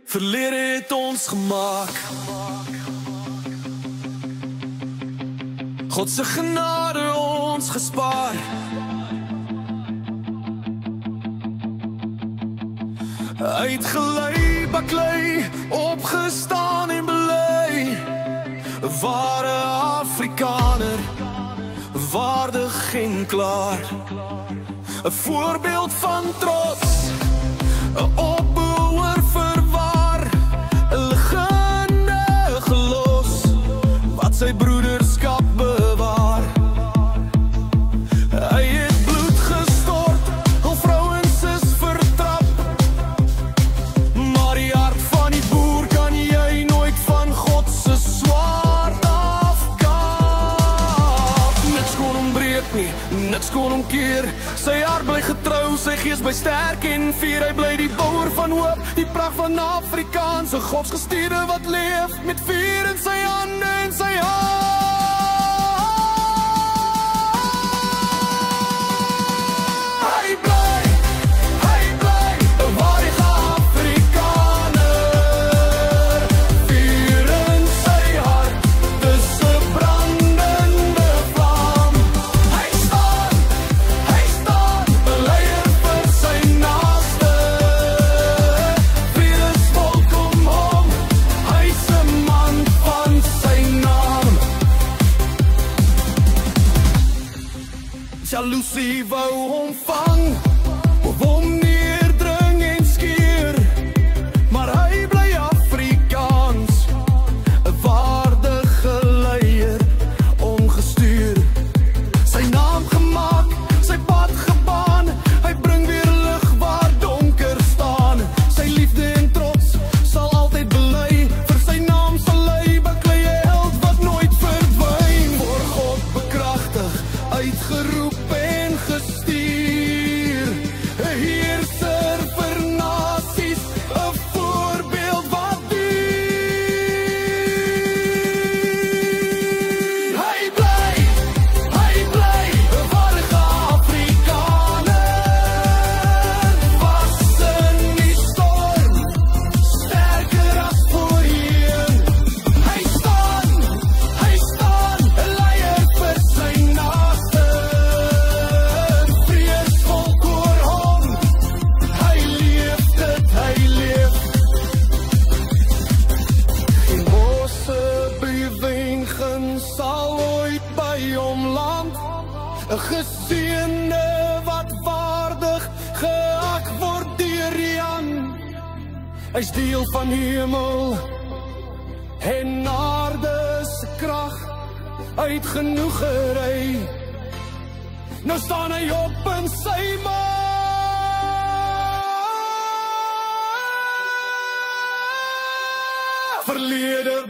Verlede het ons gemaak. God se genade ons gespaar. Uitgelei, baklei, opgestaan en belei. Ware Afrikaner, waardig en klaar. 'n voorbeeld van trots, 'n opbouer verwaar, 'n legende gelos, wat sy broederskap bewaar. Hy het bloed gestort, al vrouens is vertrap, maar die hart van die boer kan jy nooit van God se swaard afkaap. Niks kon hom breek nie, niks kon hom keer. Sy hart bly getrou, sy gees bly sterk en vier. Hy bly die bouwer van hoop, die pracht van Afrikaanse godsgestuurde wat leef met vuur in sy hande en sy hart. Jaloesie wou hom vang, hom neerdring en skeer, maar hy bly Afrikaans, 'n waardige leier, ongestuur. Sy naam gemaak, sy pad gebaan, hy bring weer lig waar donker staan. Sy liefde en trots sal altyd bely, vir sy naam sal hy baklei, 'n held wat nooit verdwyn. Voor God bekragtig, uitgeroep en gestuur, 'n heerser vir nasies, 'n voorbeeld wat duur. Hy bly, 'n waardige Afrikaner, was in die storm, sterker as voorheen. Hy staan, 'n leier vir sy naaste. Sal ooit by hom land, 'n geseënde wat waardig geag word deur Jan. Hy's deel van hemel en aarde se krag, uit genoeg gery. Nou staan hy op in sy maag. Verlede